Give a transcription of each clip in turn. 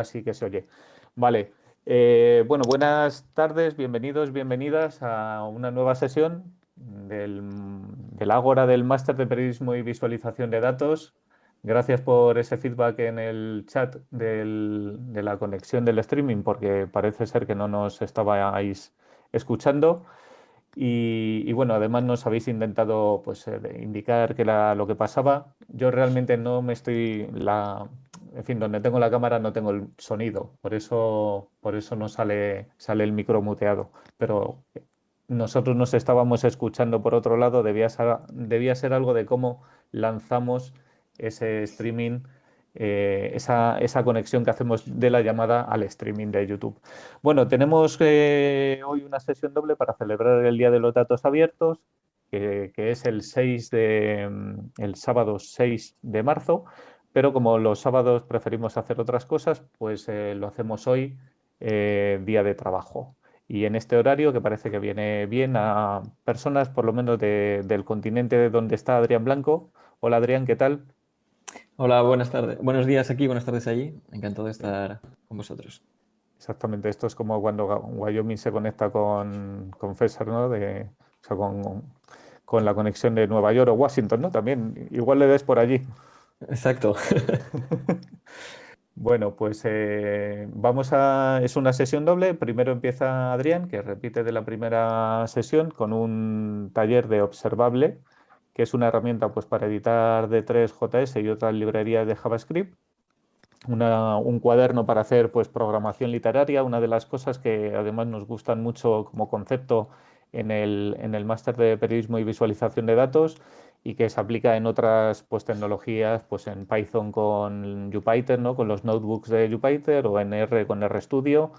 Así que se oye. Vale. Bueno, buenas tardes, bienvenidos, bienvenidas a una nueva sesión del Ágora del Máster de Periodismo y Visualización de Datos. Gracias por ese feedback en el chat de la conexión del streaming, porque parece ser que no nos estabais escuchando. Y bueno, además nos habéis intentado pues, indicar que era lo que pasaba. Yo realmente no me estoy, en fin, donde tengo la cámara no tengo el sonido, por eso no sale el micro muteado. Pero nosotros nos estábamos escuchando por otro lado, debía ser algo de cómo lanzamos ese streaming, esa conexión que hacemos de la llamada al streaming de YouTube. Bueno, tenemos hoy una sesión doble para celebrar el Día de los Datos Abiertos, que es el sábado 6 de marzo, pero como los sábados preferimos hacer otras cosas, pues lo hacemos hoy, día de trabajo. Y en este horario, que parece que viene bien a personas, por lo menos del continente donde está Adrián Blanco. Hola Adrián, ¿qué tal? Hola, buenas tardes. Buenos días aquí, buenas tardes allí. Encantado de estar con vosotros. Exactamente, esto es como cuando Wyoming se conecta con Fesser, ¿no? O sea, con la conexión de Nueva York o Washington, ¿no? También, igual le des por allí. Exacto. Bueno, pues es una sesión doble. Primero empieza Adrián, que repite de la primera sesión con un taller de Observable, que es una herramienta pues, para editar D3, JS y otras librerías de JavaScript. Un cuaderno para hacer pues, programación literaria, una de las cosas que además nos gustan mucho como concepto en el máster de periodismo y visualización de datos y que se aplica en otras pues, tecnologías, pues en Python con Jupyter, ¿no? Con los notebooks de Jupyter o en R con RStudio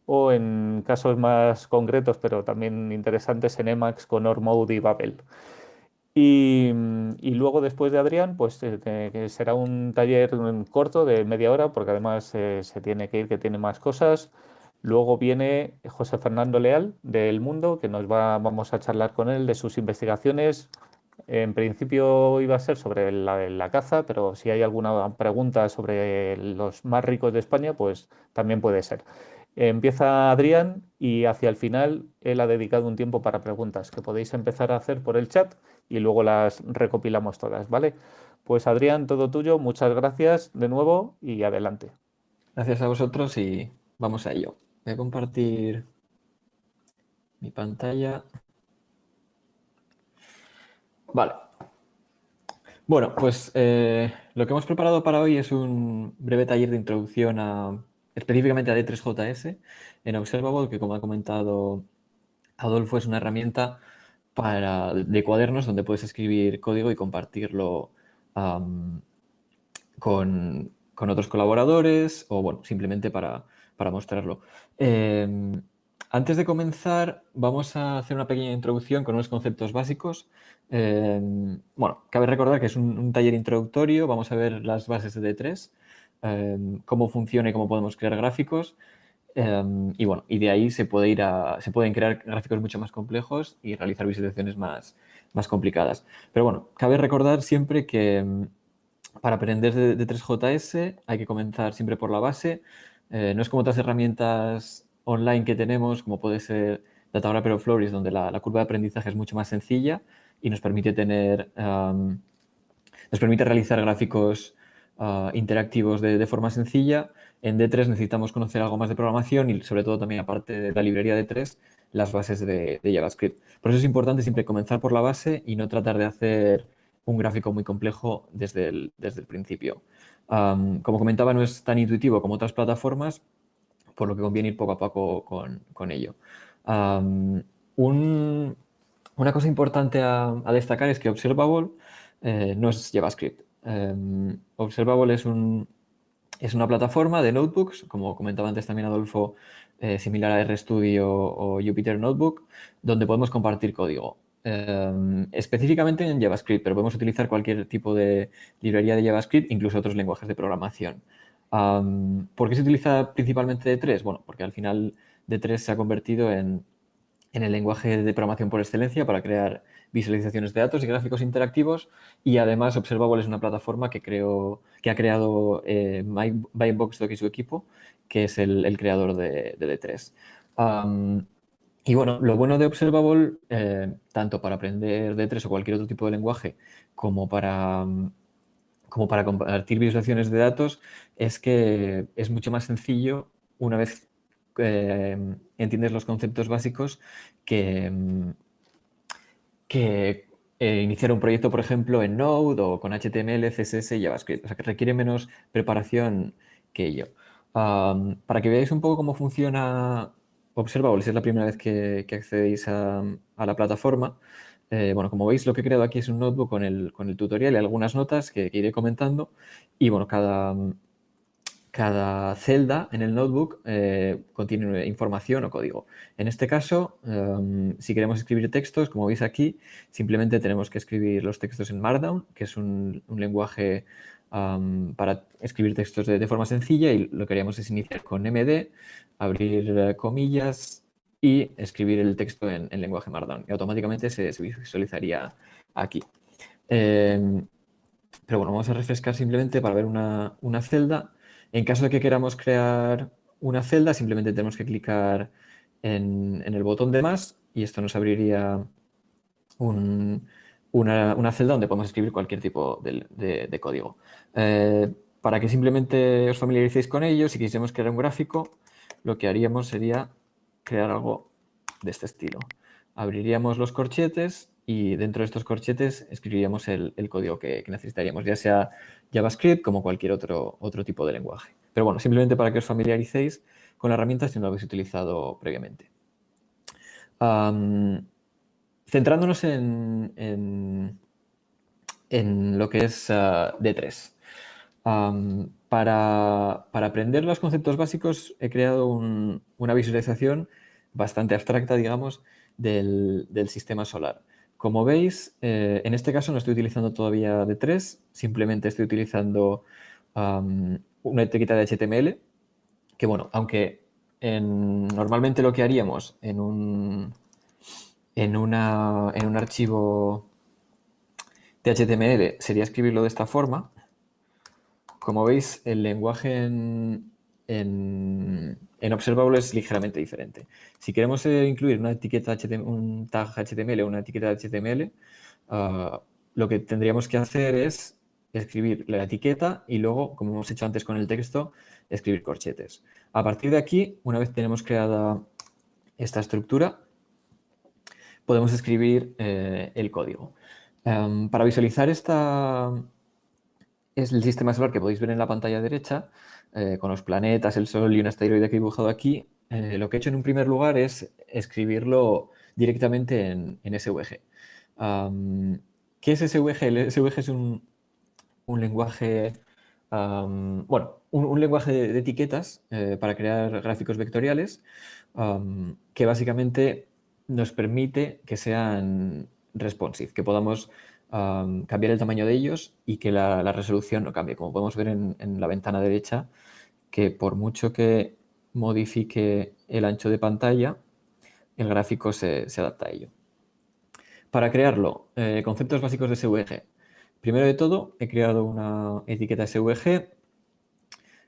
o en casos más concretos pero también interesantes en Emacs con Ormode y Babel. Y luego después de Adrián, pues que será un taller corto de media hora, porque además se tiene que ir, que tiene más cosas. Luego viene José Fernando Leal de El Mundo, que vamos a charlar con él de sus investigaciones. En principio iba a ser sobre la caza, pero si hay alguna pregunta sobre los más ricos de España, pues también puede ser. Empieza Adrián y hacia el final él ha dedicado un tiempo para preguntas que podéis empezar a hacer por el chat y luego las recopilamos todas, ¿vale? Pues Adrián, todo tuyo, muchas gracias de nuevo y adelante. Gracias a vosotros y vamos a ello. Voy a compartir mi pantalla. Vale. Bueno, pues lo que hemos preparado para hoy es un breve taller de introducción específicamente a D3JS en Observable, que como ha comentado Adolfo, es una herramienta de cuadernos donde puedes escribir código y compartirlo con otros colaboradores o, bueno, simplemente para mostrarlo. Antes de comenzar, vamos a hacer una pequeña introducción con unos conceptos básicos. Bueno, cabe recordar que es un taller introductorio. Vamos a ver las bases de D3, cómo funciona y cómo podemos crear gráficos. Y bueno, y de ahí se pueden crear gráficos mucho más complejos y realizar visualizaciones más complicadas. Pero bueno, cabe recordar siempre que para aprender de 3JS hay que comenzar siempre por la base. No es como otras herramientas online que tenemos, como puede ser Datagrapher o Floris, donde la curva de aprendizaje es mucho más sencilla y nos permite realizar gráficos interactivos de forma sencilla. En D3 necesitamos conocer algo más de programación y sobre todo también, aparte de la librería D3, las bases de JavaScript. Por eso es importante siempre comenzar por la base y no tratar de hacer un gráfico muy complejo desde el principio. Como comentaba, no es tan intuitivo como otras plataformas, por lo que conviene ir poco a poco con ello. Una cosa importante a destacar es que Observable no es JavaScript. Observable es una plataforma de notebooks, como comentaba antes también Adolfo, similar a RStudio o Jupyter Notebook, donde podemos compartir código. Específicamente en JavaScript, pero podemos utilizar cualquier tipo de librería de JavaScript, incluso otros lenguajes de programación. ¿Por qué se utiliza principalmente D3? Bueno, porque al final D3 se ha convertido en en el lenguaje de programación por excelencia para crear visualizaciones de datos y gráficos interactivos, y además Observable es una plataforma que ha creado Mike Box y su equipo, que es el creador de D3. Y bueno, lo bueno de Observable, tanto para aprender D3 o cualquier otro tipo de lenguaje, como para compartir visualizaciones de datos, es que es mucho más sencillo una vez entiendes los conceptos básicos que iniciar un proyecto, por ejemplo, en Node o con HTML, CSS y JavaScript. O sea, que requiere menos preparación que ello. Para que veáis un poco cómo funciona Observable, si es la primera vez que accedéis a la plataforma, bueno, como veis, lo que he creado aquí es un notebook con el tutorial y algunas notas que iré comentando. Y bueno, cada celda en el notebook contiene información o código. En este caso, si queremos escribir textos, como veis aquí, simplemente tenemos que escribir los textos en Markdown, que es un lenguaje para escribir textos de forma sencilla, y lo que haríamos es iniciar con MD, abrir comillas y escribir el texto en lenguaje Markdown. Y automáticamente se visualizaría aquí. Pero bueno, vamos a refrescar simplemente para ver una celda. En caso de que queramos crear una celda, simplemente tenemos que clicar en el botón de más y esto nos abriría una celda donde podemos escribir cualquier tipo de código. Para que simplemente os familiaricéis con ello, si quisiéramos crear un gráfico, lo que haríamos sería crear algo de este estilo. Abriríamos los corchetes y dentro de estos corchetes escribiríamos el código que necesitaríamos, ya sea JavaScript como cualquier otro tipo de lenguaje. Pero bueno, simplemente para que os familiaricéis con la herramienta si no lo habéis utilizado previamente. Centrándonos en lo que es D3. Para aprender los conceptos básicos he creado una visualización bastante abstracta, digamos, del sistema solar. Como veis, en este caso no estoy utilizando todavía D3, simplemente estoy utilizando una etiqueta de HTML, que bueno, aunque normalmente lo que haríamos en un archivo de HTML sería escribirlo de esta forma. Como veis, el lenguaje en Observable es ligeramente diferente. Si queremos incluir una etiqueta un tag HTML o una etiqueta de HTML, lo que tendríamos que hacer es escribir la etiqueta y luego, como hemos hecho antes con el texto, escribir corchetes. A partir de aquí, una vez tenemos creada esta estructura, podemos escribir el código. Para visualizar es el sistema solar que podéis ver en la pantalla derecha, con los planetas, el Sol y un asteroide que he dibujado aquí. Lo que he hecho en un primer lugar es escribirlo directamente en SVG. ¿Qué es SVG? El SVG es un lenguaje, bueno, un lenguaje de etiquetas para crear gráficos vectoriales que básicamente nos permite que sean responsive, que podamos cambiar el tamaño de ellos y que la resolución no cambie. Como podemos ver en la ventana derecha, que por mucho que modifique el ancho de pantalla, el gráfico se adapta a ello. Para crearlo, conceptos básicos de SVG. Primero de todo, he creado una etiqueta SVG,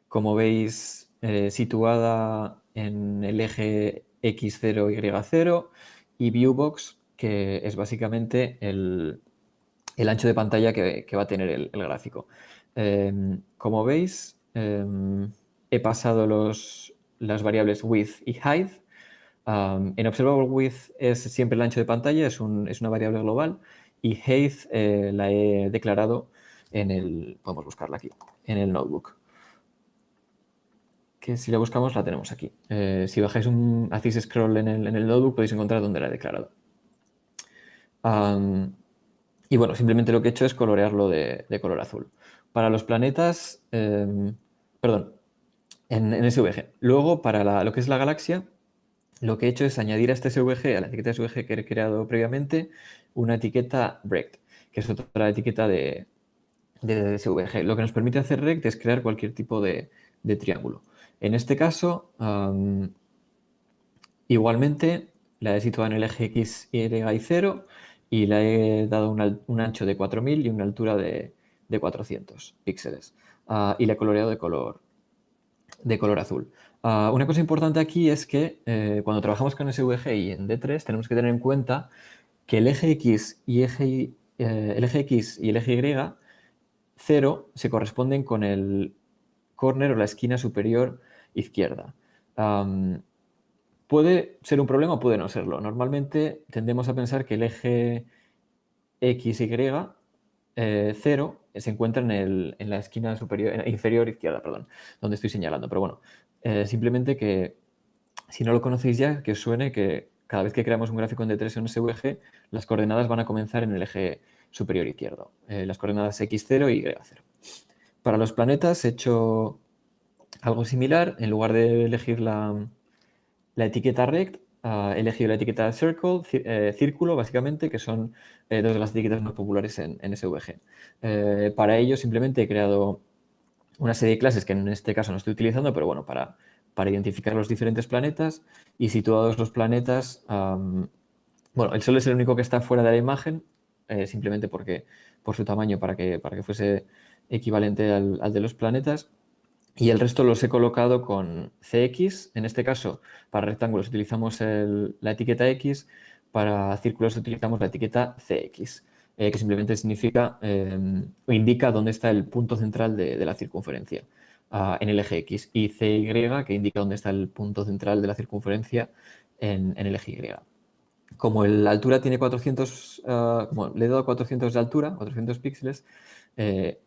como veis, situada en el eje X0, Y0, y ViewBox, que es básicamente el ancho de pantalla que va a tener el gráfico. Como veis, he pasado las variables width y height. En Observable width es siempre el ancho de pantalla, es una variable global, y height la he declarado podemos buscarla aquí, en el notebook. Que si la buscamos la tenemos aquí. Si bajáis hacéis scroll en el notebook podéis encontrar dónde la he declarado. Y bueno, simplemente lo que he hecho es colorearlo de color azul. Para los planetas, perdón, en SVG. Luego, para lo que es la galaxia, lo que he hecho es añadir a este SVG, a la etiqueta SVG que he creado previamente, una etiqueta rect, que es otra etiqueta de SVG. Lo que nos permite hacer rect es crear cualquier tipo de triángulo. En este caso, igualmente, la he situado en el eje X, Y y 0 y le he dado un ancho de 4000 y una altura de 400 píxeles. Y le he coloreado de color azul. Una cosa importante aquí es que cuando trabajamos con SVG y en D3 tenemos que tener en cuenta que el eje X y el eje Y 0 se corresponden con el corner o la esquina superior izquierda. Puede ser un problema o puede no serlo. Normalmente tendemos a pensar que el eje XY 0 se encuentra en la esquina inferior izquierda, perdón, donde estoy señalando. Pero bueno, simplemente que si no lo conocéis ya, que os suene que cada vez que creamos un gráfico en D3 en SVG, las coordenadas van a comenzar en el eje superior izquierdo. Las coordenadas X0 y Y0. Para los planetas he hecho algo similar. En lugar de elegir la etiqueta rect, he elegido la etiqueta circle, círculo, básicamente, que son dos de las etiquetas más populares en SVG. Para ello, simplemente he creado una serie de clases que en este caso no estoy utilizando, pero bueno, para identificar los diferentes planetas y situados los planetas. Bueno, el Sol es el único que está fuera de la imagen, simplemente porque por su tamaño, para que fuese equivalente al de los planetas. Y el resto los he colocado con CX. En este caso, para rectángulos utilizamos la etiqueta X, para círculos utilizamos la etiqueta CX, que simplemente significa o indica dónde está el punto central de la circunferencia en el eje X, y CY, que indica dónde está el punto central de la circunferencia en el eje Y. Como la altura tiene 400, como le he dado 400 de altura, 400 píxeles,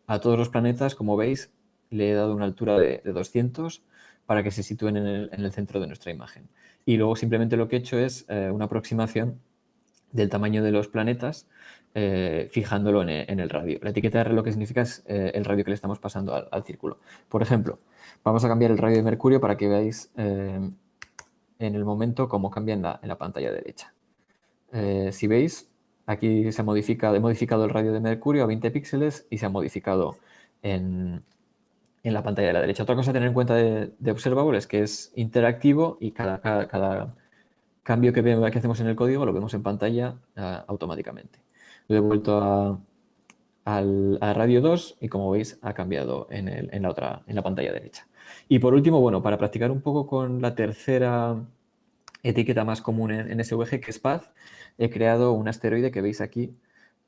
a todos los planetas, como veis, le he dado una altura de 200 para que se sitúen en el centro de nuestra imagen. Y luego simplemente lo que he hecho es una aproximación del tamaño de los planetas fijándolo en el radio. La etiqueta R lo que significa es el radio que le estamos pasando al círculo. Por ejemplo, vamos a cambiar el radio de Mercurio para que veáis en el momento cómo cambia en la pantalla derecha. Si veis, aquí he modificado el radio de Mercurio a 20 píxeles y se ha modificado en la pantalla de la derecha. Otra cosa a tener en cuenta de Observable es que es interactivo y cada cambio que hacemos en el código lo vemos en pantalla automáticamente. Lo he vuelto a radio 2 y, como veis, ha cambiado en la pantalla derecha. Y por último, bueno, para practicar un poco con la tercera etiqueta más común en SVG, que es Path, he creado un asteroide que veis aquí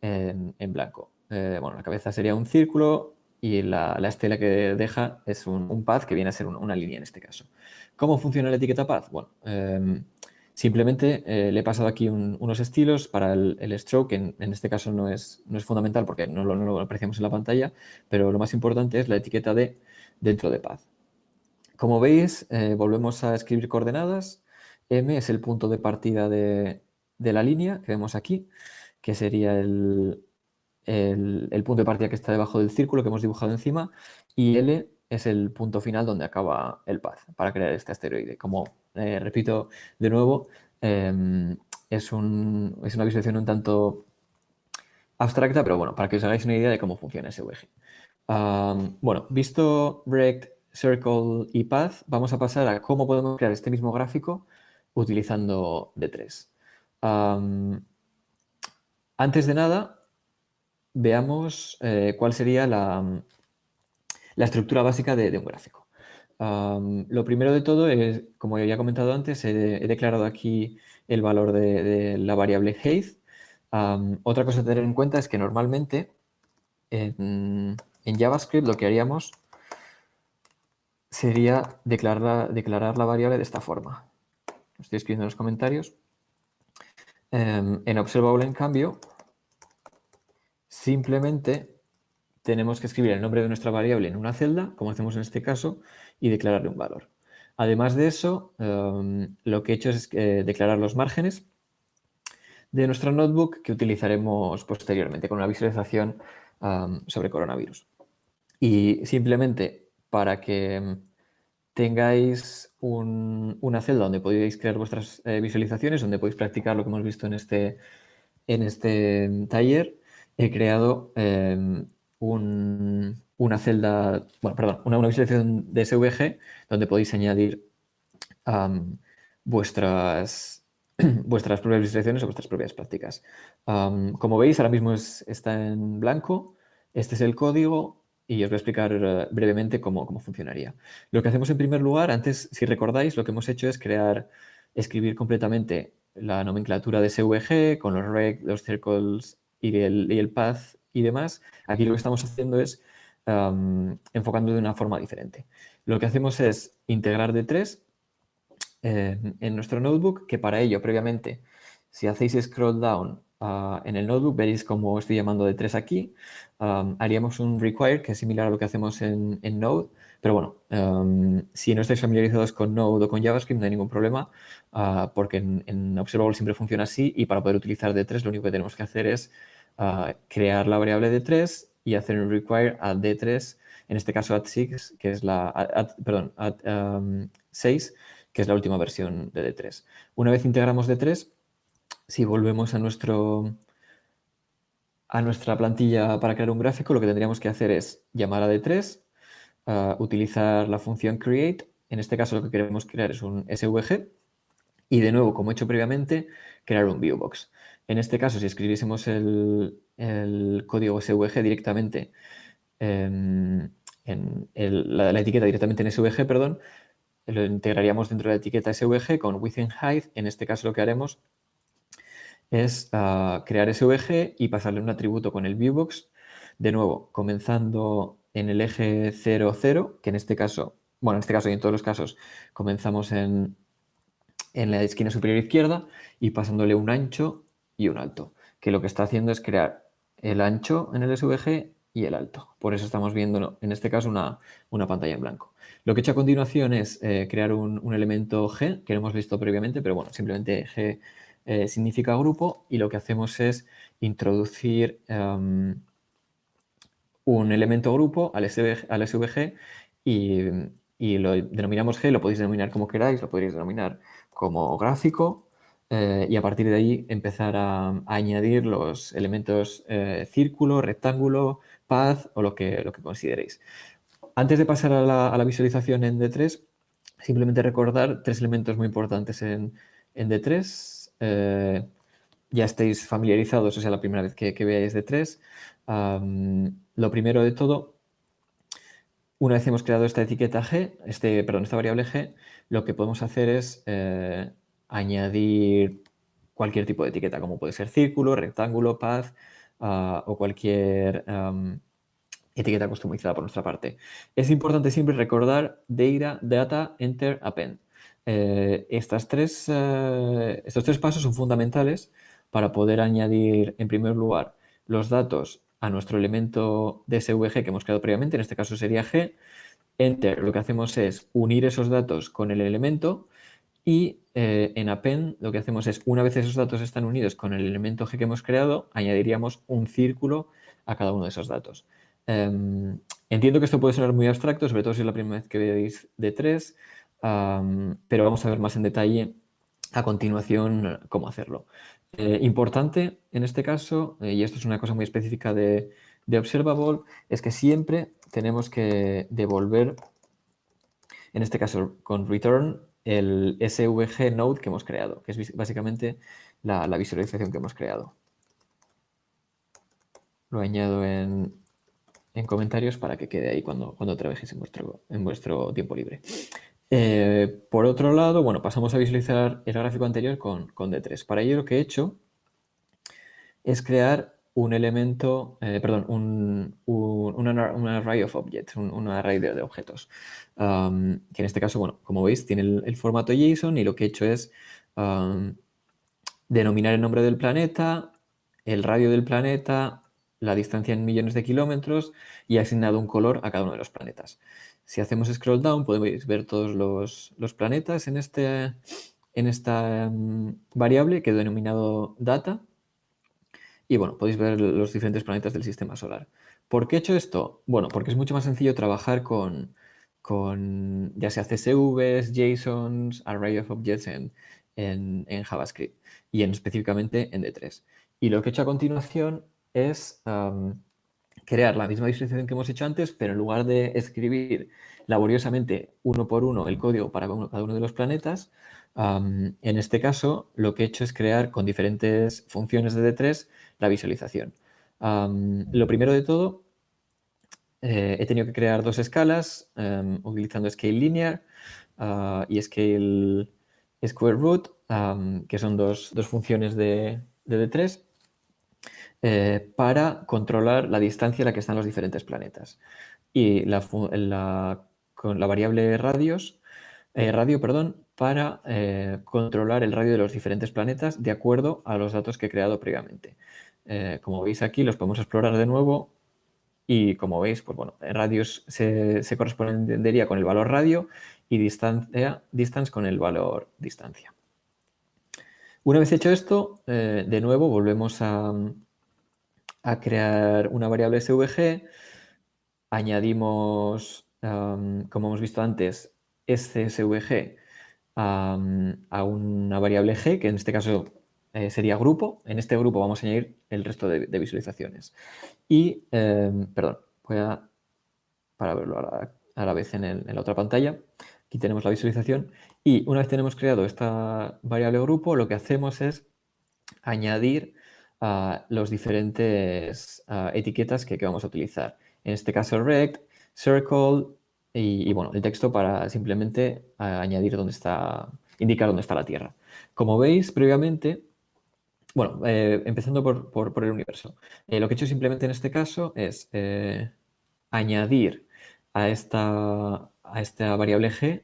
en blanco. Bueno, la cabeza sería un círculo y la estela que deja es un path, que viene a ser una línea en este caso. ¿Cómo funciona la etiqueta path? Bueno, simplemente le he pasado aquí unos estilos para el stroke, que en este caso no es fundamental porque no lo apreciamos en la pantalla, pero lo más importante es la etiqueta D dentro de path. Como veis, volvemos a escribir coordenadas. M es el punto de partida de la línea que vemos aquí, que sería el punto de partida que está debajo del círculo que hemos dibujado encima, y L es el punto final donde acaba el path para crear este asteroide. Como repito de nuevo, es una visualización un tanto abstracta, pero bueno, para que os hagáis una idea de cómo funciona SVG. Bueno, visto Rect, Circle y Path, vamos a pasar a cómo podemos crear este mismo gráfico utilizando D3. Antes de nada, veamos cuál sería la estructura básica de un gráfico. Lo primero de todo es, como ya he comentado antes, he declarado aquí el valor de la variable height. Otra cosa a tener en cuenta es que normalmente en JavaScript lo que haríamos sería declarar la variable de esta forma. Lo estoy escribiendo en los comentarios. En Observable, en cambio, simplemente tenemos que escribir el nombre de nuestra variable en una celda, como hacemos en este caso, y declararle un valor. Además de eso, lo que he hecho es declarar los márgenes de nuestro notebook, que utilizaremos posteriormente con una visualización sobre coronavirus. Y simplemente para que tengáis una celda donde podéis crear vuestras visualizaciones, donde podéis practicar lo que hemos visto en este taller, he creado una celda, bueno, perdón, una visualización de SVG donde podéis añadir vuestras vuestras propias visualizaciones o vuestras propias prácticas. Como veis, ahora mismo está en blanco. Este es el código y os voy a explicar brevemente cómo funcionaría. Lo que hacemos en primer lugar, antes, si recordáis, lo que hemos hecho es escribir completamente la nomenclatura de SVG con los rect, los circles y el path y demás. Aquí lo que estamos haciendo es enfocando de una forma diferente. Lo que hacemos es integrar D3 en nuestro notebook, que para ello, previamente, si hacéis scroll down en el notebook, veréis cómo estoy llamando D3 aquí. Haríamos un require, que es similar a lo que hacemos en Node, pero bueno, si no estáis familiarizados con Node o con JavaScript, no hay ningún problema, porque en Observable siempre funciona así, y para poder utilizar D3 lo único que tenemos que hacer es crear la variable D3 y hacer un require a D3, en este caso at 6, que es at 6, que es la última versión de D3. Una vez integramos D3, si volvemos a nuestra plantilla para crear un gráfico, lo que tendríamos que hacer es llamar a D3, utilizar la función create. En este caso lo que queremos crear es un SVG y, de nuevo, como he hecho previamente, crear un viewbox. En este caso, si escribiésemos el código SVG directamente la etiqueta directamente en SVG, perdón, lo integraríamos dentro de la etiqueta SVG con within height. En este caso lo que haremos es crear SVG y pasarle un atributo con el viewbox, de nuevo, comenzando en el eje 0, 0, que en este caso y en todos los casos, comenzamos en la esquina superior izquierda y pasándole un ancho y un alto, que lo que está haciendo es crear el ancho en el SVG y el alto. Por eso estamos viendo, en este caso, una pantalla en blanco. Lo que he hecho a continuación es crear un elemento G, que lo hemos visto previamente, pero bueno, simplemente G significa grupo, y lo que hacemos es introducir un elemento grupo al SVG y lo denominamos G. Lo podéis denominar como queráis, lo podéis denominar como gráfico, y a partir de ahí empezar a añadir los elementos círculo, rectángulo, path o lo que consideréis. Antes de pasar a la visualización en D3, simplemente recordar 3 elementos muy importantes en D3. Ya estáis familiarizados, o sea, la primera vez que veáis D3. Lo primero de todo, una vez hemos creado esta etiqueta G, esta variable G, lo que podemos hacer es añadir cualquier tipo de etiqueta, como puede ser círculo, rectángulo, path o cualquier etiqueta customizada por nuestra parte. Es importante siempre recordar data, enter, append. Estos 3 pasos son fundamentales para poder añadir, en primer lugar, los datos a nuestro elemento de SVG que hemos creado previamente, en este caso sería G. Enter, lo que hacemos es unir esos datos con el elemento, y en append lo que hacemos es, una vez esos datos están unidos con el elemento G que hemos creado, añadiríamos un círculo a cada uno de esos datos. Entiendo que esto puede sonar muy abstracto, sobre todo si es la primera vez que veis D3, pero vamos a ver más en detalle a continuación cómo hacerlo. Importante en este caso, y esto es una cosa muy específica de Observable, es que siempre tenemos que devolver, en este caso con return, el SVG node que hemos creado, que es básicamente la visualización que hemos creado. Lo añado en comentarios para que quede ahí cuando trabajéis en vuestro tiempo libre. Por otro lado, bueno, pasamos a visualizar el gráfico anterior con D3. Para ello lo que he hecho es crear un elemento, un array of objects, un array de objetos, que en este caso, bueno, como veis, tiene el formato JSON, y lo que he hecho es denominar el nombre del planeta, el radio del planeta, la distancia en millones de kilómetros, y he asignado un color a cada uno de los planetas. Si hacemos scroll down, podéis ver todos los planetas en esta variable que he denominado data. Y bueno, podéis ver los diferentes planetas del sistema solar. ¿Por qué he hecho esto? Bueno, porque es mucho más sencillo trabajar con ya sea CSVs, JSONs, Array of Objects en JavaScript, y específicamente en D3. Y lo que he hecho a continuación es crear la misma visualización que hemos hecho antes, pero en lugar de escribir laboriosamente uno por uno el código para cada uno de los planetas, en este caso lo que he hecho es crear con diferentes funciones de D3 la visualización. Lo primero de todo, he tenido que crear dos escalas utilizando Scale Linear y Scale Square Root, que son dos funciones de D3. Para controlar la distancia a la que están los diferentes planetas. Y con la variable radio, para controlar el radio de los diferentes planetas de acuerdo a los datos que he creado previamente. Como veis aquí, los podemos explorar de nuevo y como veis, pues bueno, radios se correspondería con el valor radio y distance con el valor distancia. Una vez hecho esto, de nuevo volvemos a crear una variable SVG, añadimos, como hemos visto antes, este SVG a una variable G, que en este caso sería grupo. En este grupo vamos a añadir el resto de visualizaciones. Y, perdón, para verlo a la vez en la otra pantalla. Aquí tenemos la visualización. Y una vez tenemos creado esta variable grupo, lo que hacemos es añadir los diferentes etiquetas que vamos a utilizar. En este caso, rect, circle y bueno, el texto para simplemente añadir indicar dónde está la Tierra. Como veis previamente, bueno, empezando por el universo. Lo que he hecho simplemente en este caso es añadir a esta variable g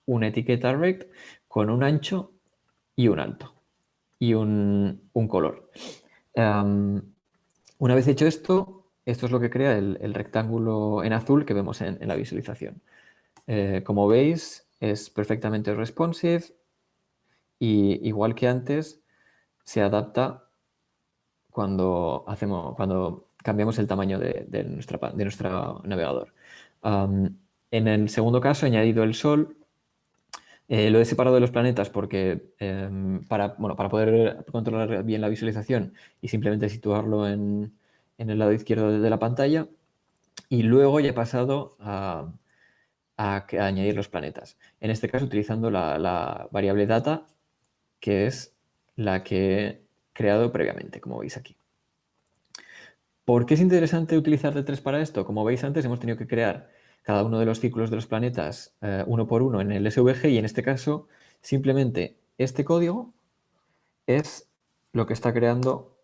una etiqueta rect con un ancho y un alto y un color. Una vez hecho esto es lo que crea el rectángulo en azul que vemos en la visualización. Como veis, es perfectamente responsive y igual que antes, se adapta cuando cambiamos el tamaño de nuestro navegador. En el segundo caso he añadido el Sol. Lo he separado de los planetas porque para poder controlar bien la visualización y simplemente situarlo en el lado izquierdo de la pantalla. Y luego ya he pasado a añadir los planetas. En este caso utilizando la variable data, que es la que he creado previamente, como veis aquí. ¿Por qué es interesante utilizar D3 para esto? Como veis antes hemos tenido que crear cada uno de los ciclos de los planetas uno por uno en el SVG y en este caso simplemente este código es lo que está creando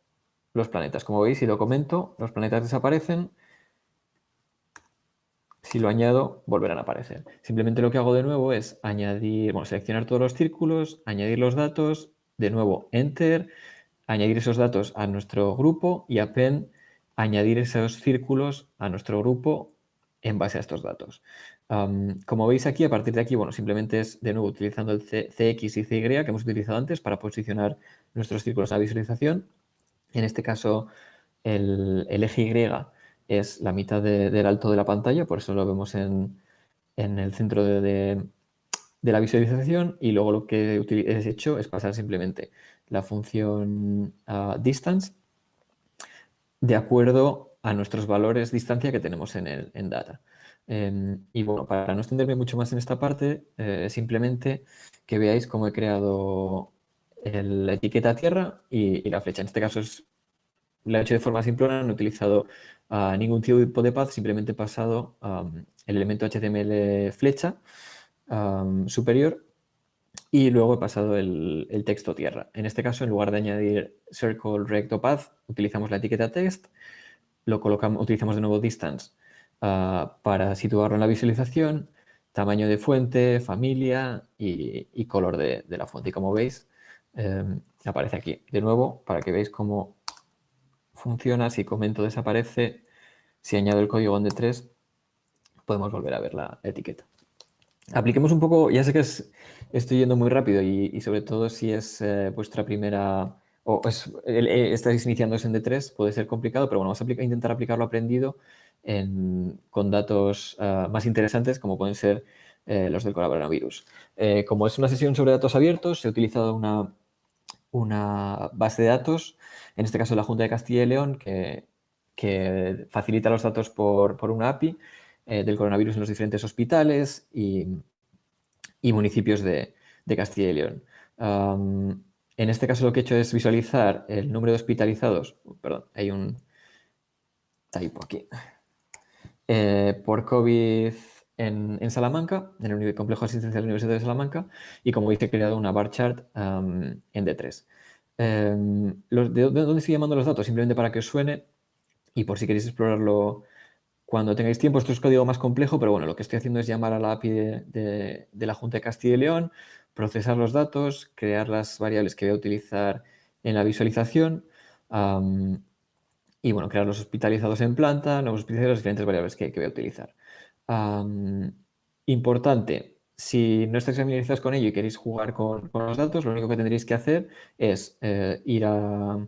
los planetas. Como veis, si lo comento, los planetas desaparecen. Si lo añado, volverán a aparecer. Simplemente lo que hago de nuevo es seleccionar todos los círculos, añadir los datos, de nuevo Enter, añadir esos datos a nuestro grupo y append añadir esos círculos a nuestro grupo en base a estos datos. Como veis aquí, a partir de aquí, bueno, simplemente es de nuevo utilizando el CX y CY que hemos utilizado antes para posicionar nuestros círculos a la visualización. En este caso, el eje Y es la mitad del alto de la pantalla, por eso lo vemos en el centro de la visualización y luego lo que he hecho es pasar simplemente la función distance de acuerdo a nuestros valores distancia que tenemos en data. Y bueno, para no extenderme mucho más en esta parte, simplemente que veáis cómo he creado la etiqueta tierra y la flecha. En este caso lo he hecho de forma simplona, no he utilizado ningún tipo de path, simplemente he pasado el elemento HTML flecha superior y luego he pasado el texto tierra. En este caso, en lugar de añadir circle, rect o path, utilizamos la etiqueta text, utilizamos de nuevo distance para situarlo en la visualización, tamaño de fuente, familia y color de la fuente. Y como veis, aparece aquí. De nuevo, para que veáis cómo funciona, si comento desaparece, si añado el código en D3, podemos volver a ver la etiqueta. Apliquemos un poco, ya sé que estoy yendo muy rápido y sobre todo si es vuestra primera o estáis iniciándose en D3 puede ser complicado, pero bueno, vamos a intentar aplicar lo aprendido con datos más interesantes como pueden ser los del coronavirus. Como es una sesión sobre datos abiertos, he utilizado una base de datos, en este caso la Junta de Castilla y León, que que facilita los datos por una API del coronavirus en los diferentes hospitales y municipios de Castilla y León. En este caso lo que he hecho es visualizar el número de hospitalizados, perdón, hay un typo aquí, por COVID en Salamanca, en el complejo asistencial de la Universidad de Salamanca, y como veis he creado una bar chart en D3. ¿De dónde estoy llamando los datos? Simplemente para que os suene y por si queréis explorarlo cuando tengáis tiempo. Esto es código más complejo, pero bueno, lo que estoy haciendo es llamar a la API de la Junta de Castilla y León, procesar los datos, crear las variables que voy a utilizar en la visualización y bueno, crear los hospitalizados en planta, nuevos hospitalizados, las diferentes variables que voy a utilizar. Importante, si no estáis familiarizados con ello y queréis jugar con los datos, lo único que tendréis que hacer es ir a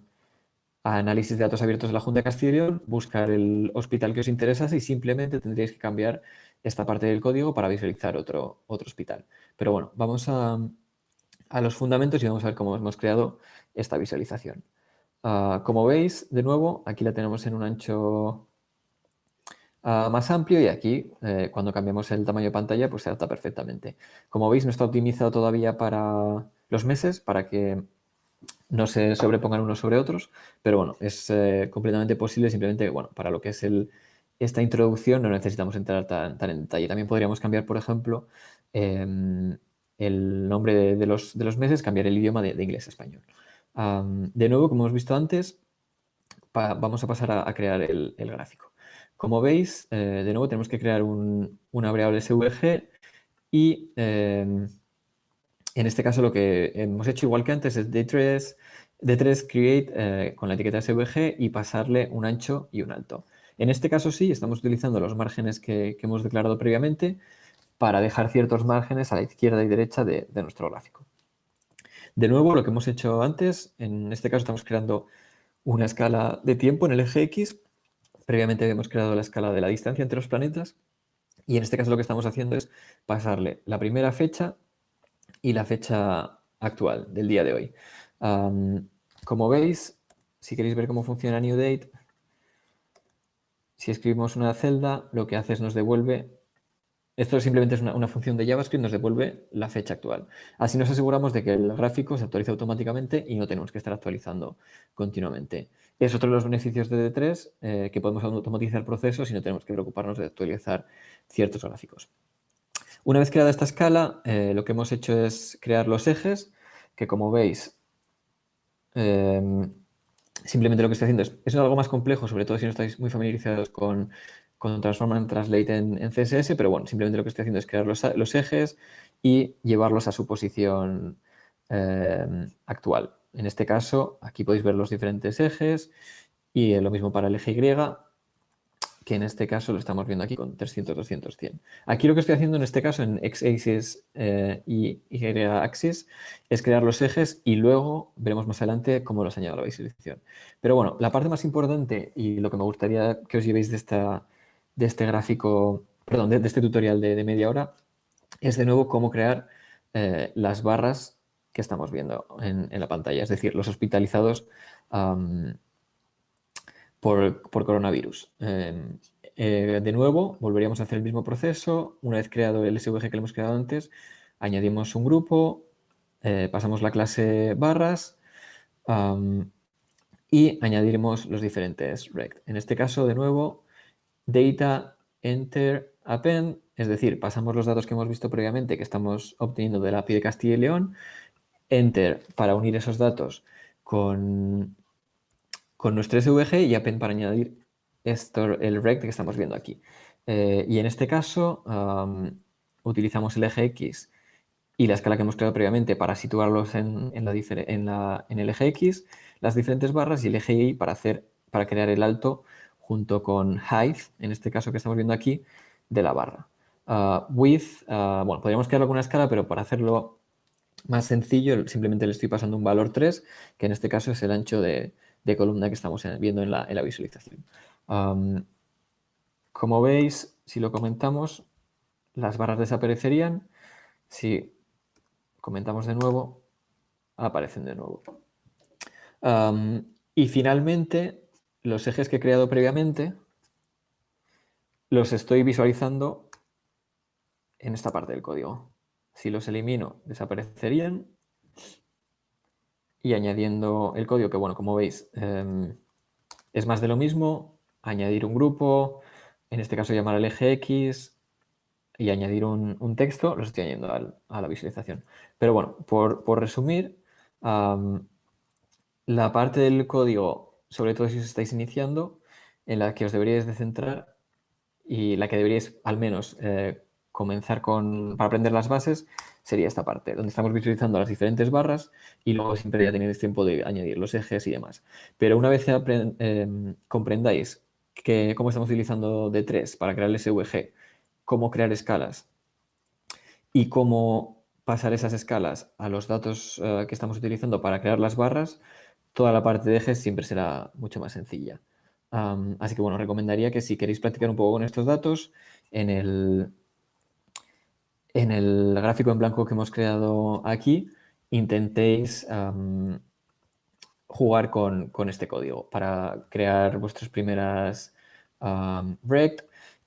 análisis de datos abiertos de la Junta de Castilla y León, buscar el hospital que os interesa y simplemente tendréis que cambiar esta parte del código para visualizar otro hospital. Pero bueno, vamos a los fundamentos y vamos a ver cómo hemos creado esta visualización. Como veis, de nuevo, aquí la tenemos en un ancho más amplio y aquí, cuando cambiamos el tamaño de pantalla, pues se adapta perfectamente. Como veis, no está optimizado todavía para los meses, para que no se sobrepongan unos sobre otros, pero bueno, es completamente posible. Simplemente, bueno, para lo que es esta introducción no necesitamos entrar tan en detalle. También podríamos cambiar, por ejemplo, el nombre de los meses, cambiar el idioma de inglés a español. De nuevo, como hemos visto antes, vamos a pasar a crear el gráfico. Como veis, de nuevo tenemos que crear una variable SVG y en este caso lo que hemos hecho igual que antes es D3 create con la etiqueta SVG y pasarle un ancho y un alto. En este caso sí, estamos utilizando los márgenes que hemos declarado previamente para dejar ciertos márgenes a la izquierda y derecha de nuestro gráfico. De nuevo, lo que hemos hecho antes, en este caso estamos creando una escala de tiempo en el eje X. Previamente habíamos creado la escala de la distancia entre los planetas y en este caso lo que estamos haciendo es pasarle la primera fecha y la fecha actual del día de hoy. Como veis, si queréis ver cómo funciona New Date, si escribimos una celda, lo que hace es nos devuelve, esto simplemente es una función de JavaScript, nos devuelve la fecha actual. Así nos aseguramos de que el gráfico se actualiza automáticamente y no tenemos que estar actualizando continuamente. Es otro de los beneficios de D3, que podemos automatizar procesos y no tenemos que preocuparnos de actualizar ciertos gráficos. Una vez creada esta escala, lo que hemos hecho es crear los ejes, que como veis, simplemente lo que estoy haciendo es algo más complejo, sobre todo si no estáis muy familiarizados con Transform and Translate en CSS, pero bueno, simplemente lo que estoy haciendo es crear los ejes y llevarlos a su posición actual. En este caso, aquí podéis ver los diferentes ejes y lo mismo para el eje Y, que en este caso lo estamos viendo aquí con 300, 200, 100. Aquí lo que estoy haciendo en este caso en X-axis y Y-axis es crear los ejes y luego veremos más adelante cómo los añado a la visualización. Pero bueno, la parte más importante y lo que me gustaría que os llevéis de este gráfico, perdón, de este tutorial de media hora es de nuevo cómo crear las barras que estamos viendo en la pantalla, es decir, los hospitalizados por coronavirus. De nuevo, volveríamos a hacer el mismo proceso. Una vez creado el SVG que le hemos creado antes, añadimos un grupo, pasamos la clase barras y añadiremos los diferentes rect. En este caso, de nuevo, data, enter, append, es decir, pasamos los datos que hemos visto previamente que estamos obteniendo de la API de Castilla y León, enter para unir esos datos con nuestro SVG y append para añadir el rect que estamos viendo aquí. Y en este caso utilizamos el eje X y la escala que hemos creado previamente para situarlos en el eje X, las diferentes barras y el eje Y para crear el alto junto con height, en este caso que estamos viendo aquí, de la barra. Width, bueno, podríamos crearlo con una escala, pero para hacerlo más sencillo, simplemente le estoy pasando un valor 3, que en este caso es el ancho de columna que estamos viendo en la visualización. Como veis, si lo comentamos, las barras desaparecerían. Si comentamos de nuevo, aparecen de nuevo. Y finalmente, los ejes que he creado previamente los estoy visualizando en esta parte del código. Si los elimino, desaparecerían. Y añadiendo el código, que bueno, como veis, es más de lo mismo, añadir un grupo, en este caso llamar al eje X y añadir un texto, los estoy añadiendo a la visualización. Pero bueno, por resumir, la parte del código, sobre todo si os estáis iniciando, en la que os deberíais de centrar y la que deberíais al menos comenzar para aprender las bases, sería esta parte, donde estamos visualizando las diferentes barras y luego siempre ya tenéis tiempo de añadir los ejes y demás. Pero una vez comprendáis cómo estamos utilizando D3 para crear el SVG, cómo crear escalas y cómo pasar esas escalas a los datos que estamos utilizando para crear las barras, toda la parte de ejes siempre será mucho más sencilla. Así que bueno, recomendaría que si queréis practicar un poco con estos datos, en el gráfico en blanco que hemos creado aquí, intentéis jugar con este código para crear vuestras primeras rect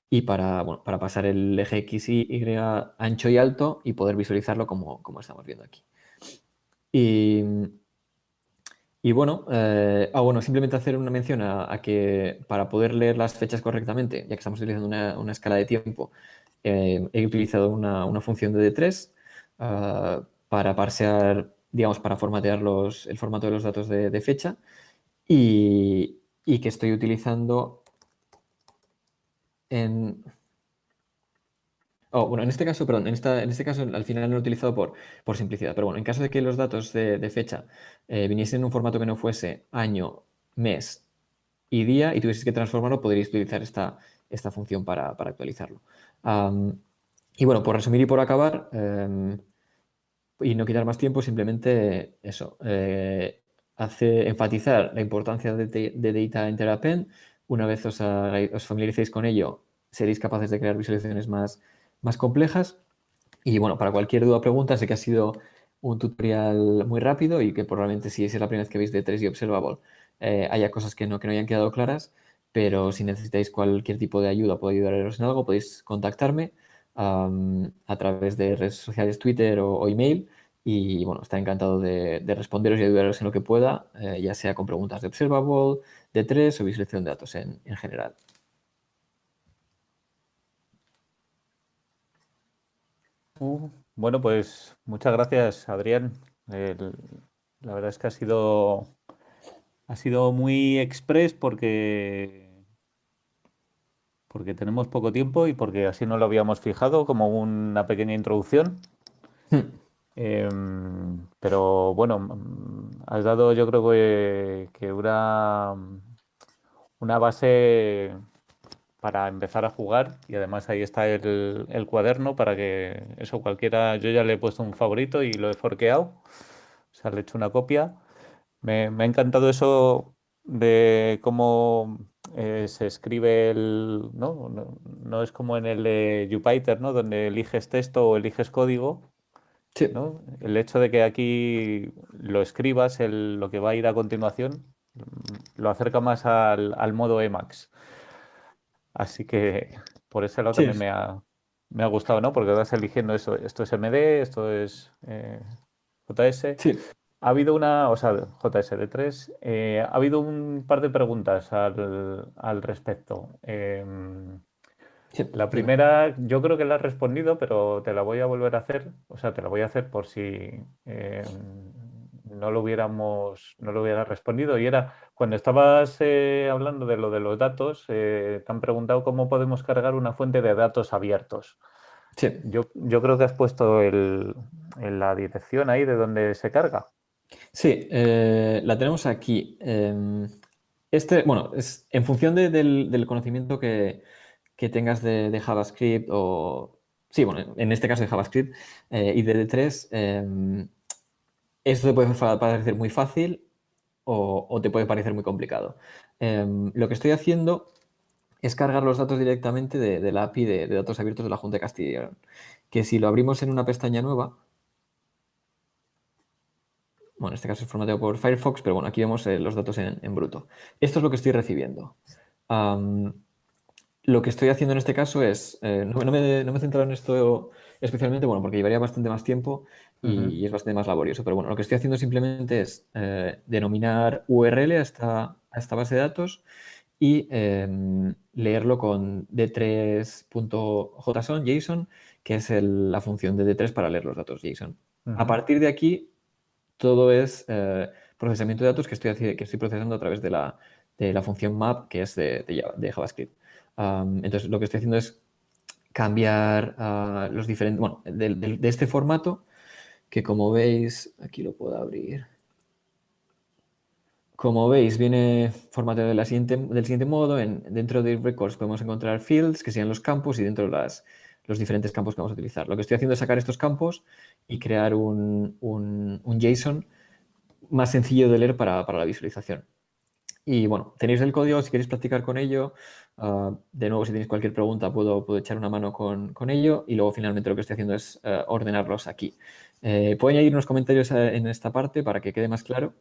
y para pasar el eje X y Y ancho y alto y poder visualizarlo como estamos viendo aquí. Y bueno, simplemente hacer una mención a que para poder leer las fechas correctamente, ya que estamos utilizando una escala de tiempo, he utilizado una función de D3 para parsear, digamos, para formatear el formato de los datos de fecha y que estoy utilizando en... en este caso, perdón, en este caso al final lo he utilizado por simplicidad, pero bueno, en caso de que los datos de fecha viniesen en un formato que no fuese año, mes y día y tuvieseis que transformarlo, podríais utilizar esta función para actualizarlo. Y bueno, por resumir y por acabar, y no quitar más tiempo, simplemente eso, enfatizar la importancia de Data Enter Append. Una vez os familiaricéis con ello, seréis capaces de crear visualizaciones más complejas. Y bueno, para cualquier duda o pregunta, sé que ha sido un tutorial muy rápido y que probablemente si es la primera vez que veis D3 y Observable, haya cosas que no hayan quedado claras, pero si necesitáis cualquier tipo de ayuda, puedo ayudaros en algo, podéis contactarme a través de redes sociales, Twitter o email. Y bueno, estaré encantado de responderos y ayudaros en lo que pueda, ya sea con preguntas de Observable, D3 o visualización de datos en general. Bueno, pues muchas gracias, Adrián. La verdad es que ha sido muy express porque tenemos poco tiempo y porque así no lo habíamos fijado como una pequeña introducción. Pero bueno, has dado yo creo que una base para empezar a jugar y además ahí está el cuaderno para que eso cualquiera, yo ya le he puesto un favorito y lo he forqueado, o sea, le he hecho una copia. Me ha encantado eso de cómo se escribe ¿no? No es como en el de Jupyter, ¿no? Donde eliges texto o eliges código, Sí. ¿no? El hecho de que aquí lo escribas, lo que va a ir a continuación, lo acerca más al modo Emacs. Así que por ese lado Sí, también me ha gustado, ¿no? Porque vas eligiendo eso. Esto es MD, esto es JS. sí. Ha habido o sea, JSD3. Ha habido un par de preguntas al respecto. Sí, La dime. primera, yo creo que la has respondido, pero te la voy a volver a hacer. O sea, te la voy a hacer por si no lo hubiera respondido. Y era, cuando estabas hablando de lo de los datos, te han preguntado cómo podemos cargar una fuente de datos abiertos. Sí. Yo creo que has puesto en la dirección ahí de donde se carga. Sí, la tenemos aquí. Es en función del conocimiento que tengas de JavaScript o... Sí, bueno, en este caso de JavaScript y de D3, esto te puede parecer muy fácil o te puede parecer muy complicado. Lo que estoy haciendo es cargar los datos directamente de la API de datos abiertos de la Junta de Castilla y León, que si lo abrimos en una pestaña nueva, bueno, en este caso es formateado por Firefox, pero bueno, aquí vemos los datos en bruto. Esto es lo que estoy recibiendo. Lo que estoy haciendo en este caso es, no me he centrado en esto especialmente, bueno, porque llevaría bastante más tiempo y es bastante más laborioso, pero bueno, lo que estoy haciendo simplemente es denominar URL a esta base de datos y leerlo con d3.json, JSON, que es la función de D3 para leer los datos JSON. A partir de aquí, todo es procesamiento de datos que estoy procesando a través de la función map, que es de JavaScript. Entonces, lo que estoy haciendo es cambiar los diferentes, bueno, de este formato, que como veis, aquí lo puedo abrir. Como veis, viene formateado del siguiente modo. Dentro de records podemos encontrar fields, que serían los campos, y dentro los diferentes campos que vamos a utilizar. Lo que estoy haciendo es sacar estos campos y crear un JSON más sencillo de leer para la visualización. Y bueno, tenéis el código si queréis practicar con ello. De nuevo, si tenéis cualquier pregunta, puedo echar una mano con ello. Y luego, finalmente, lo que estoy haciendo es ordenarlos aquí. Puedo añadir unos comentarios en esta parte para que quede más claro.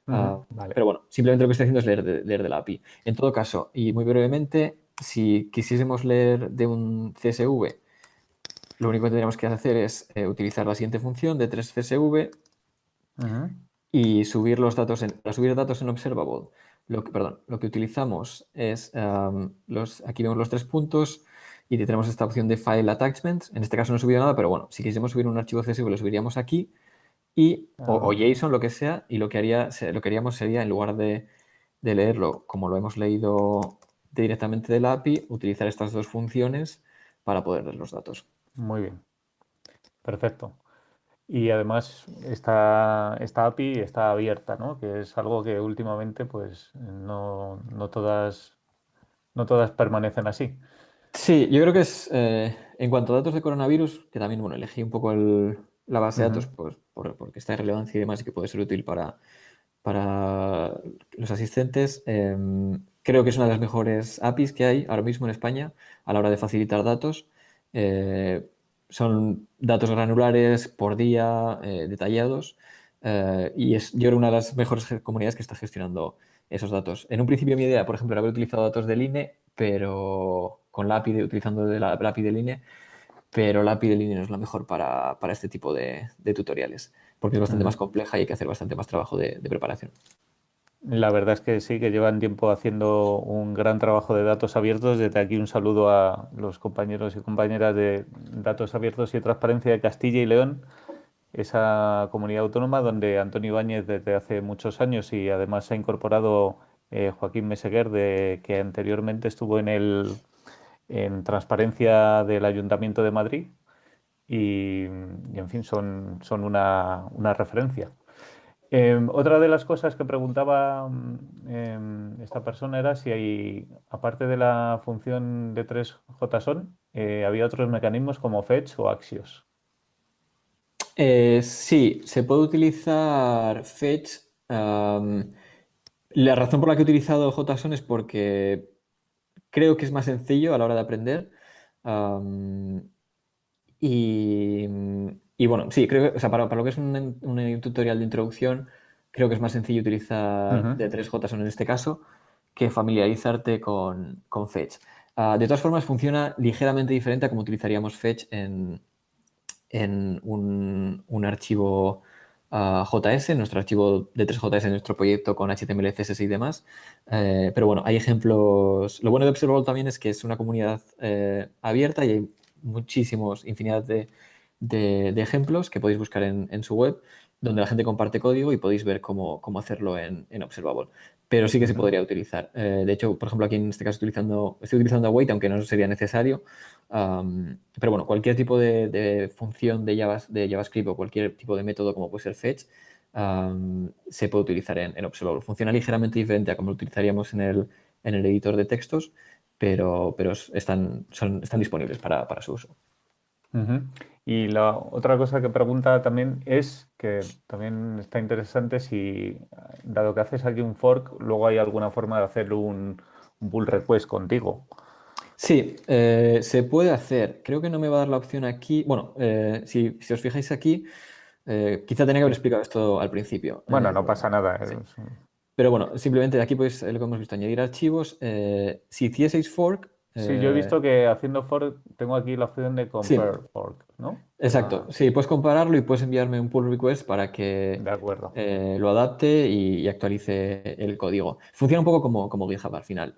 Vale. Pero bueno, simplemente lo que estoy haciendo es leer de la API. En todo caso, y muy brevemente, si quisiésemos leer de un CSV, lo único que tendríamos que hacer es utilizar la siguiente función de 3CSV y subir los datos para subir datos en Observable. Lo que utilizamos es, aquí vemos los 3 puntos y tenemos esta opción de File Attachments. En este caso no he subido nada, pero bueno, si quisiéramos subir un archivo CSV lo subiríamos aquí o JSON, lo que sea, y lo que haríamos sería, en lugar de leerlo como lo hemos leído directamente de la API, utilizar estas dos funciones para poder leer los datos. Muy bien. Perfecto. Y además esta API está abierta, ¿no? Que es algo que últimamente pues no todas permanecen así. Sí, yo creo que es, en cuanto a datos de coronavirus, que también, bueno, elegí un poco la base de datos pues, porque está de relevancia y demás y que puede ser útil para los asistentes. Creo que es una de las mejores APIs que hay ahora mismo en España a la hora de facilitar datos. Son datos granulares por día, detallados, y es, yo creo, una de las mejores comunidades que está gestionando esos datos. En un principio mi idea, por ejemplo, era haber utilizado datos del INE, pero con la API, utilizando la API del INE, pero la API del INE no es la mejor para este tipo de tutoriales, porque es bastante más compleja y hay que hacer bastante más trabajo de preparación. La verdad es que sí, que llevan tiempo haciendo un gran trabajo de datos abiertos. Desde aquí un saludo a los compañeros y compañeras de Datos Abiertos y Transparencia de Castilla y León, esa comunidad autónoma donde Antonio Ibáñez desde hace muchos años y además se ha incorporado Joaquín Meseguer, que anteriormente estuvo en Transparencia del Ayuntamiento de Madrid y en fin, son una referencia. Otra de las cosas que preguntaba esta persona era si hay, aparte de la función de 3JSON, había otros mecanismos como fetch o axios. Sí, se puede utilizar fetch. La razón por la que he utilizado JSON es porque creo que es más sencillo a la hora de aprender. Y, y bueno, sí, creo que, o sea, para lo que es un tutorial de introducción, creo que es más sencillo utilizar D3JSON en este caso que familiarizarte con Fetch. De todas formas, funciona ligeramente diferente a como utilizaríamos Fetch en un archivo JS, nuestro archivo D3JS, nuestro proyecto con HTML, CSS y demás. Pero bueno, hay ejemplos. Lo bueno de Observable también es que es una comunidad abierta y hay infinidad de ejemplos que podéis buscar en su web, donde la gente comparte código y podéis ver cómo hacerlo en Observable. Pero sí que se podría utilizar. De hecho, por ejemplo, aquí en este caso estoy utilizando Await, aunque no sería necesario. Pero bueno, cualquier tipo de función de JavaScript o cualquier tipo de método como puede ser fetch, se puede utilizar en Observable. Funciona ligeramente diferente a como lo utilizaríamos en el editor de textos, pero están disponibles para su uso. Y la otra cosa que pregunta también es, que también está interesante, si, dado que haces aquí un fork, luego hay alguna forma de hacer un pull request contigo. Sí, se puede hacer. Creo que no me va a dar la opción aquí. Bueno, si os fijáis aquí, Quizá tenía que haber explicado esto al principio. Bueno, no pasa nada. Sí. Pero bueno, simplemente aquí pues lo que hemos visto, añadir archivos. Si hicieseis fork... Sí, yo he visto que haciendo fork tengo aquí la opción de compare Sí, fork, ¿no? exacto. Sí, puedes compararlo y puedes enviarme un pull request para que De acuerdo. lo adapte y actualice el código. Funciona un poco como GitHub al final.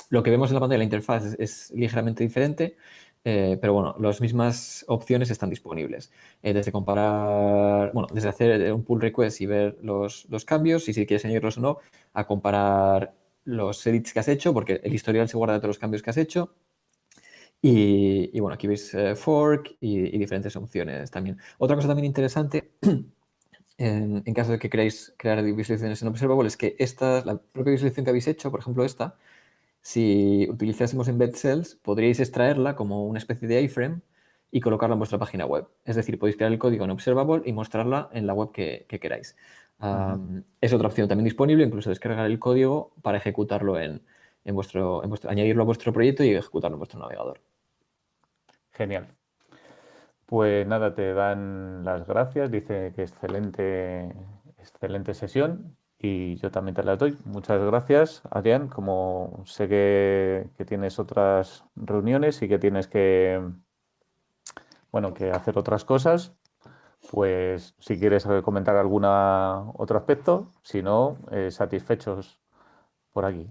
Lo que vemos en la pantalla, la interfaz es ligeramente diferente, pero bueno, las mismas opciones están disponibles. Desde comparar, bueno, desde hacer un pull request y ver los cambios y si quieres añadirlos o no, a comparar los edits que has hecho, porque el historial se guarda de todos los cambios que has hecho. Y bueno, aquí veis fork y diferentes opciones también. Otra cosa también interesante, en caso de que queráis crear visualizaciones en Observable, es que la propia visualización que habéis hecho, por ejemplo esta, si utilizásemos Embed Cells, podríais extraerla como una especie de iframe y colocarla en vuestra página web. Es decir, podéis crear el código en Observable y mostrarla en la web que queráis. Es otra opción también disponible, incluso descargar el código para ejecutarlo añadirlo a vuestro proyecto y ejecutarlo en vuestro navegador. Genial. Pues nada, te dan las gracias, dice que excelente sesión y yo también te las doy. Muchas gracias, Adrián. Como sé que tienes otras reuniones y que tienes bueno, que hacer otras cosas, pues si quieres comentar alguna otro aspecto, si no, satisfechos por aquí.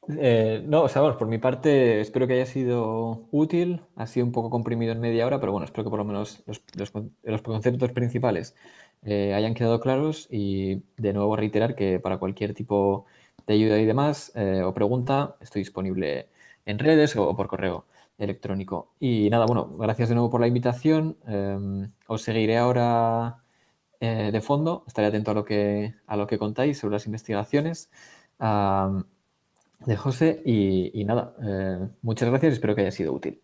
No, o sea, vamos, por mi parte espero que haya sido útil, ha sido un poco comprimido en media hora, pero bueno, espero que por lo menos los conceptos principales hayan quedado claros y de nuevo reiterar que para cualquier tipo de ayuda y demás o pregunta estoy disponible en redes o por correo electrónico. Y nada, bueno, gracias de nuevo por la invitación. Os seguiré ahora de fondo, estaré atento a lo que contáis sobre las investigaciones de José y nada, muchas gracias y espero que haya sido útil.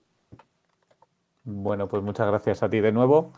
Bueno, pues muchas gracias a ti de nuevo